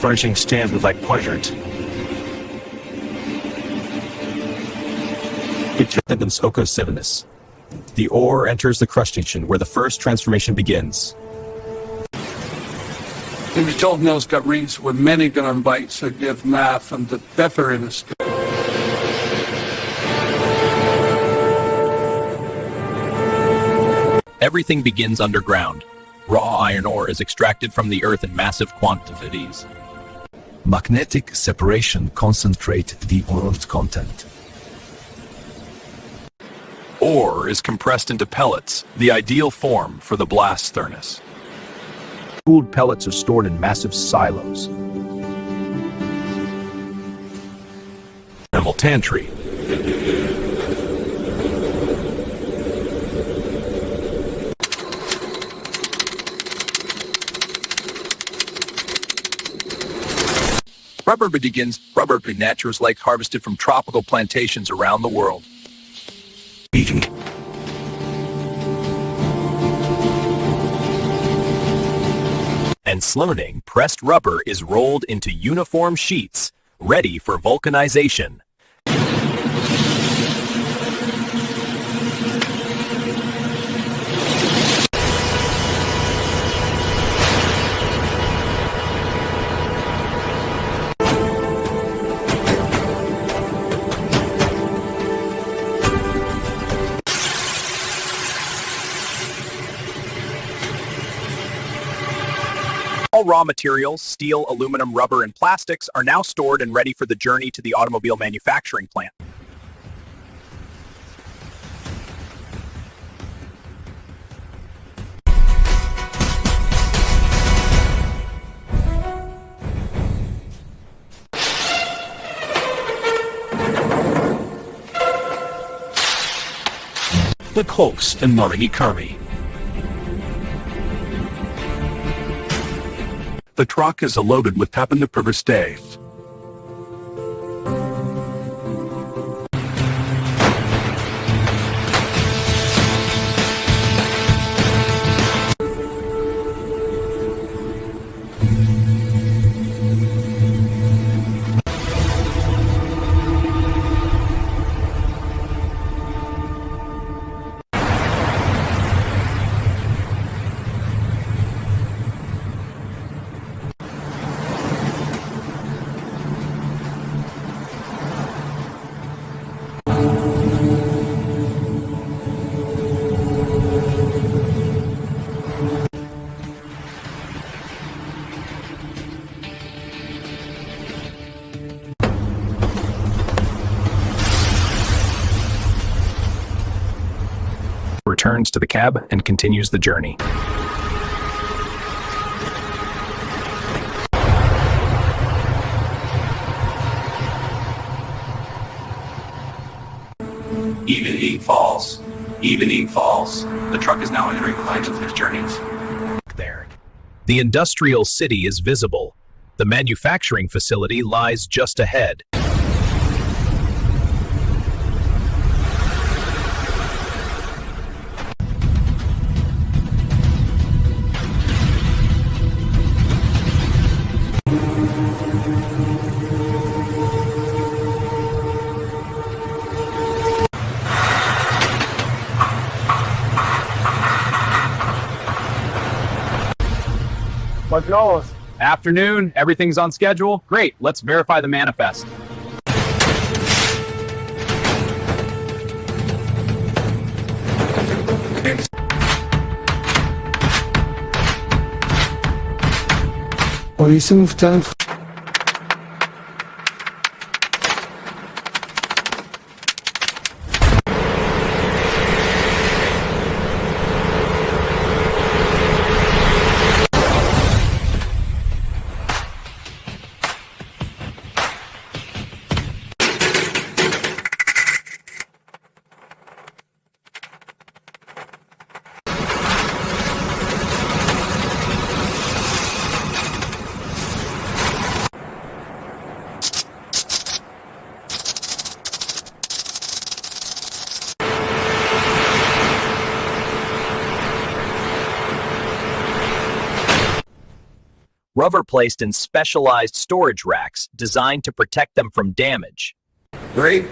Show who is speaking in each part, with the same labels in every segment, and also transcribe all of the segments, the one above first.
Speaker 1: furnishing stands with like quadrant. The ore enters the crush station where the first transformation begins.
Speaker 2: The result now got rings with many different bytes that give math and the difference.
Speaker 3: Everything begins underground. Raw iron ore is extracted from the earth in massive quantities.
Speaker 4: Magnetic separation concentrate the ore's content.
Speaker 3: Ore is compressed into pellets, the ideal form for the blast furnace.
Speaker 4: Cooled pellets are stored in massive silos.
Speaker 3: Tantry. Rubber begins. Rubber naturals like harvested from tropical plantations around the world.
Speaker 4: Eating.
Speaker 3: And slurning, pressed rubber is rolled into uniform sheets, ready for vulcanization. All raw materials, steel, aluminum, rubber, and plastics are now stored and ready for the journey to the automobile manufacturing plant.
Speaker 1: The cloaks and Norigikami.
Speaker 2: The truck is loaded with tappan per stave.
Speaker 3: Returns to the cab and continues the journey. Evening falls. Evening falls. The truck is now entering the height of its journeys. There. The industrial city is visible. The manufacturing facility lies just ahead.
Speaker 5: What goes? Afternoon, everything's on schedule. Great, let's verify the manifest.
Speaker 2: Police move time.
Speaker 3: Rubber placed in specialized storage racks designed to protect them from damage.
Speaker 2: 3.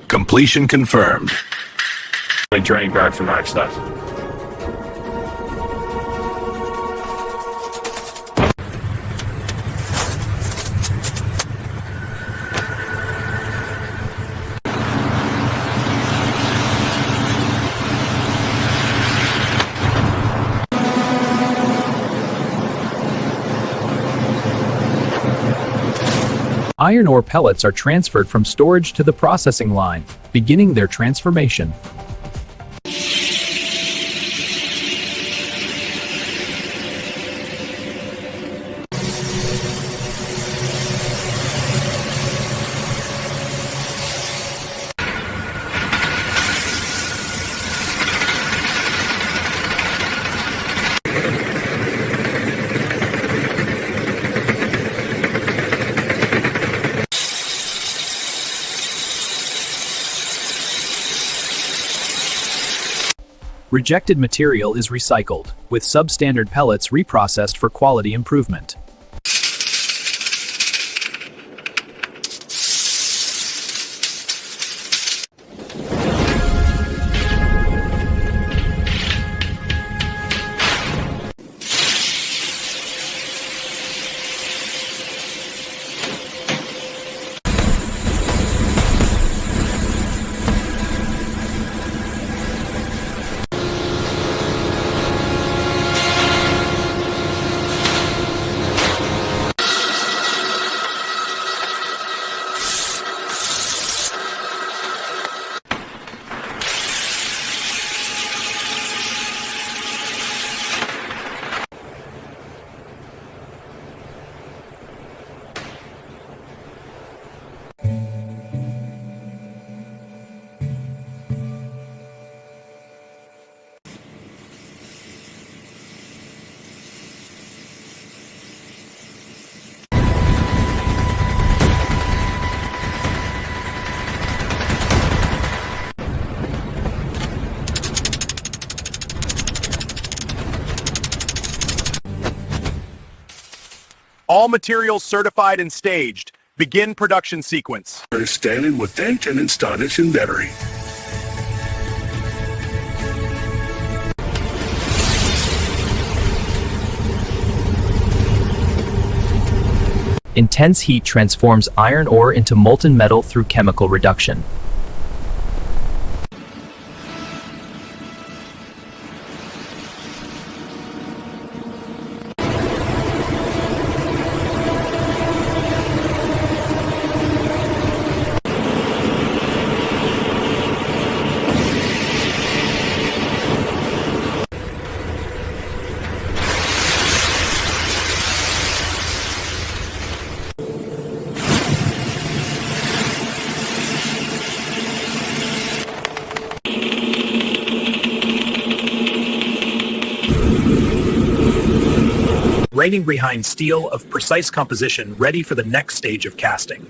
Speaker 3: Completion confirmed.
Speaker 6: Drain back from my stuff.
Speaker 5: Iron ore pellets are transferred from storage to the processing line, beginning their transformation. Rejected material is recycled, with substandard pellets reprocessed for quality improvement.
Speaker 7: All materials certified and staged. Begin production sequence.
Speaker 6: Standing with tank and installation battery.
Speaker 8: Intense heat transforms iron ore into molten metal through chemical reduction.
Speaker 3: Raining behind steel of precise composition ready for the next stage of casting.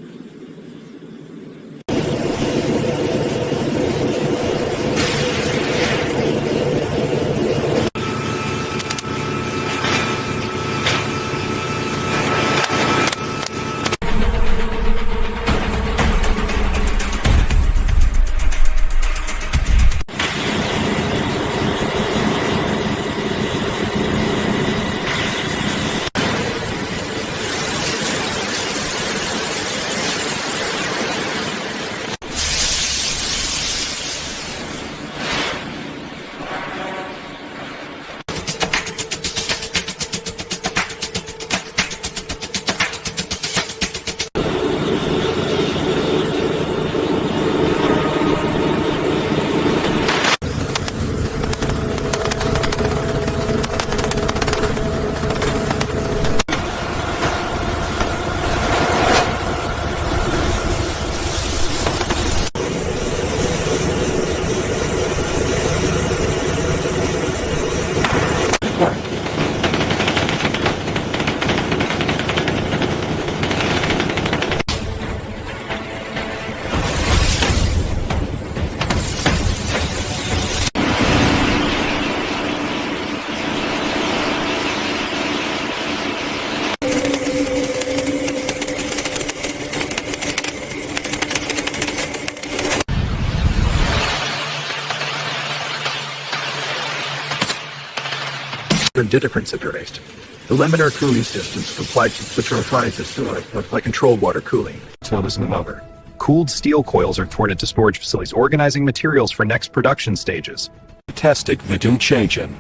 Speaker 4: difference addressed. The laminar cooling systems comply to which are applied to storage, like controlled water cooling. So this is over.
Speaker 3: Cooled steel coils are transported to storage facilities, organizing materials for next production stages.
Speaker 6: Testing video changing.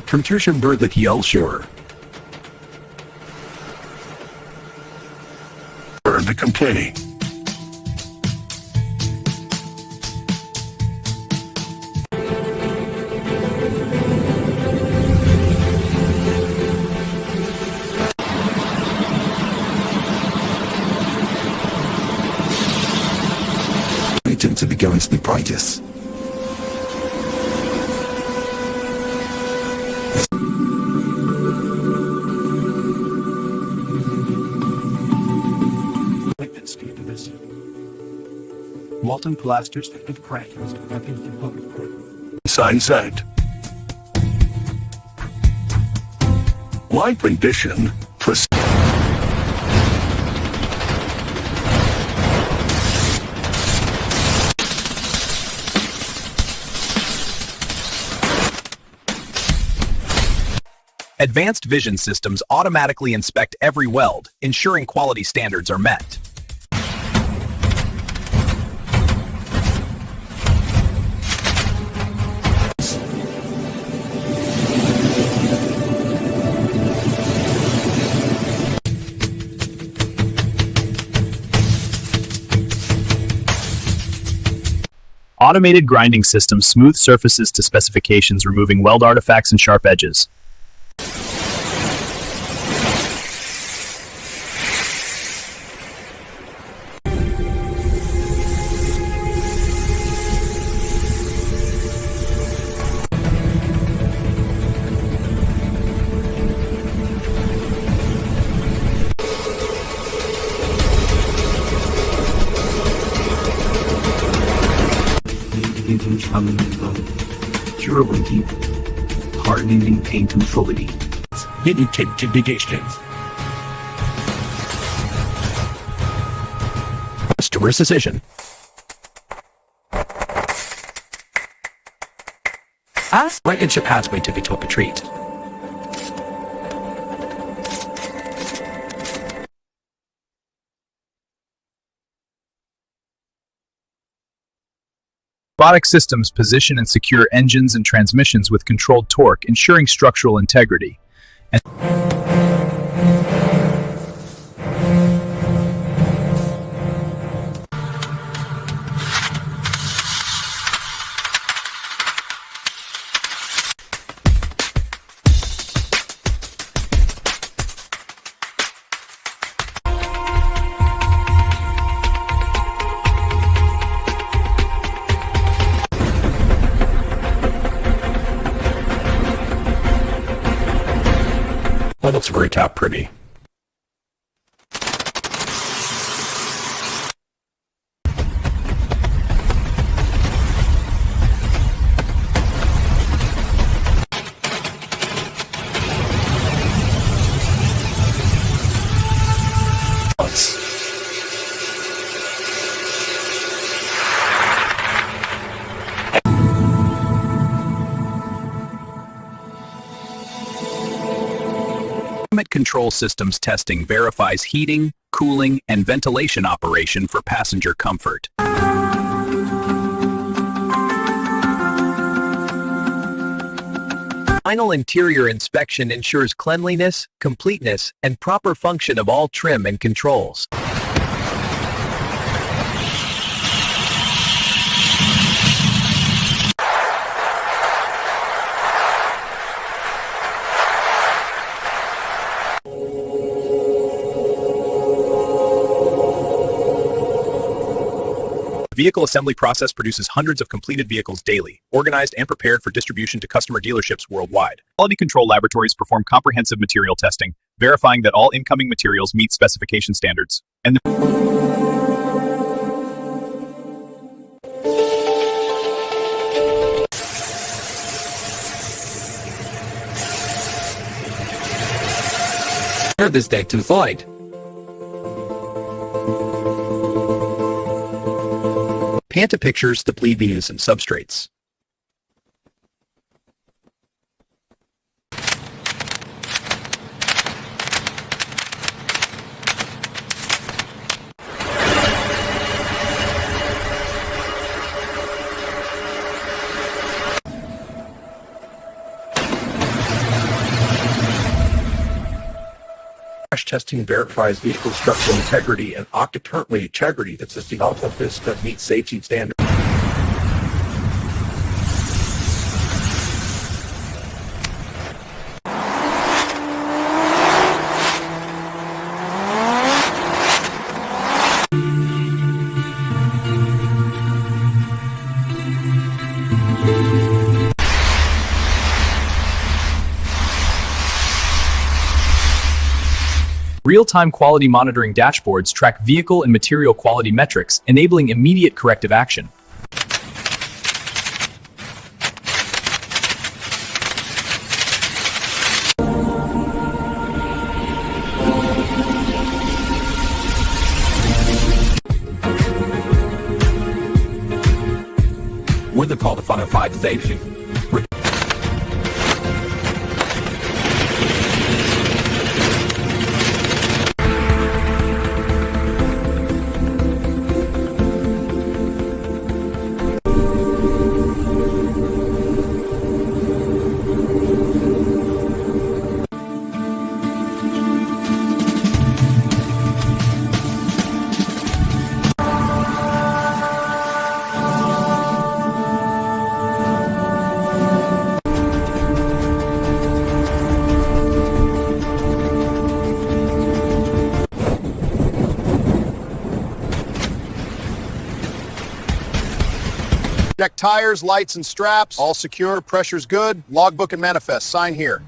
Speaker 4: Contusion bird the yell sure.
Speaker 6: Bird the complaining.
Speaker 4: To be going to the brightest.
Speaker 1: Walton Plasters and Crackers.
Speaker 6: Sign sent. Light rendition.
Speaker 3: Advanced vision systems automatically inspect every weld, ensuring quality standards are met.
Speaker 8: Automated grinding system smooth surfaces to specifications, removing weld artifacts and sharp edges.
Speaker 4: Durability, hardening, pain controllability.
Speaker 3: Customer decision.
Speaker 4: Right into pathway to be top retreat.
Speaker 8: Robotic systems position and secure engines and transmissions with controlled torque, ensuring structural integrity.
Speaker 6: That looks very top pretty.
Speaker 3: Climate control systems testing verifies heating, cooling, and ventilation operation for passenger comfort. Final interior inspection ensures cleanliness, completeness, and proper function of all trim and controls. The vehicle assembly process produces hundreds of completed vehicles daily, organized and prepared for distribution to customer dealerships worldwide. Quality control laboratories perform comprehensive material testing, verifying that all incoming materials meet specification standards. And
Speaker 4: This day to fight. Panta pictures the bleed views and substrates. Crash testing verifies vehicle structural integrity and octa-currently integrity that's the ultimate that meets safety standards.
Speaker 8: Real-time quality monitoring dashboards track vehicle and material quality metrics, enabling immediate corrective action.
Speaker 6: We're the call to find safety.
Speaker 7: Check tires, lights, and straps. All secure, pressure's good. Logbook and manifest. Sign here.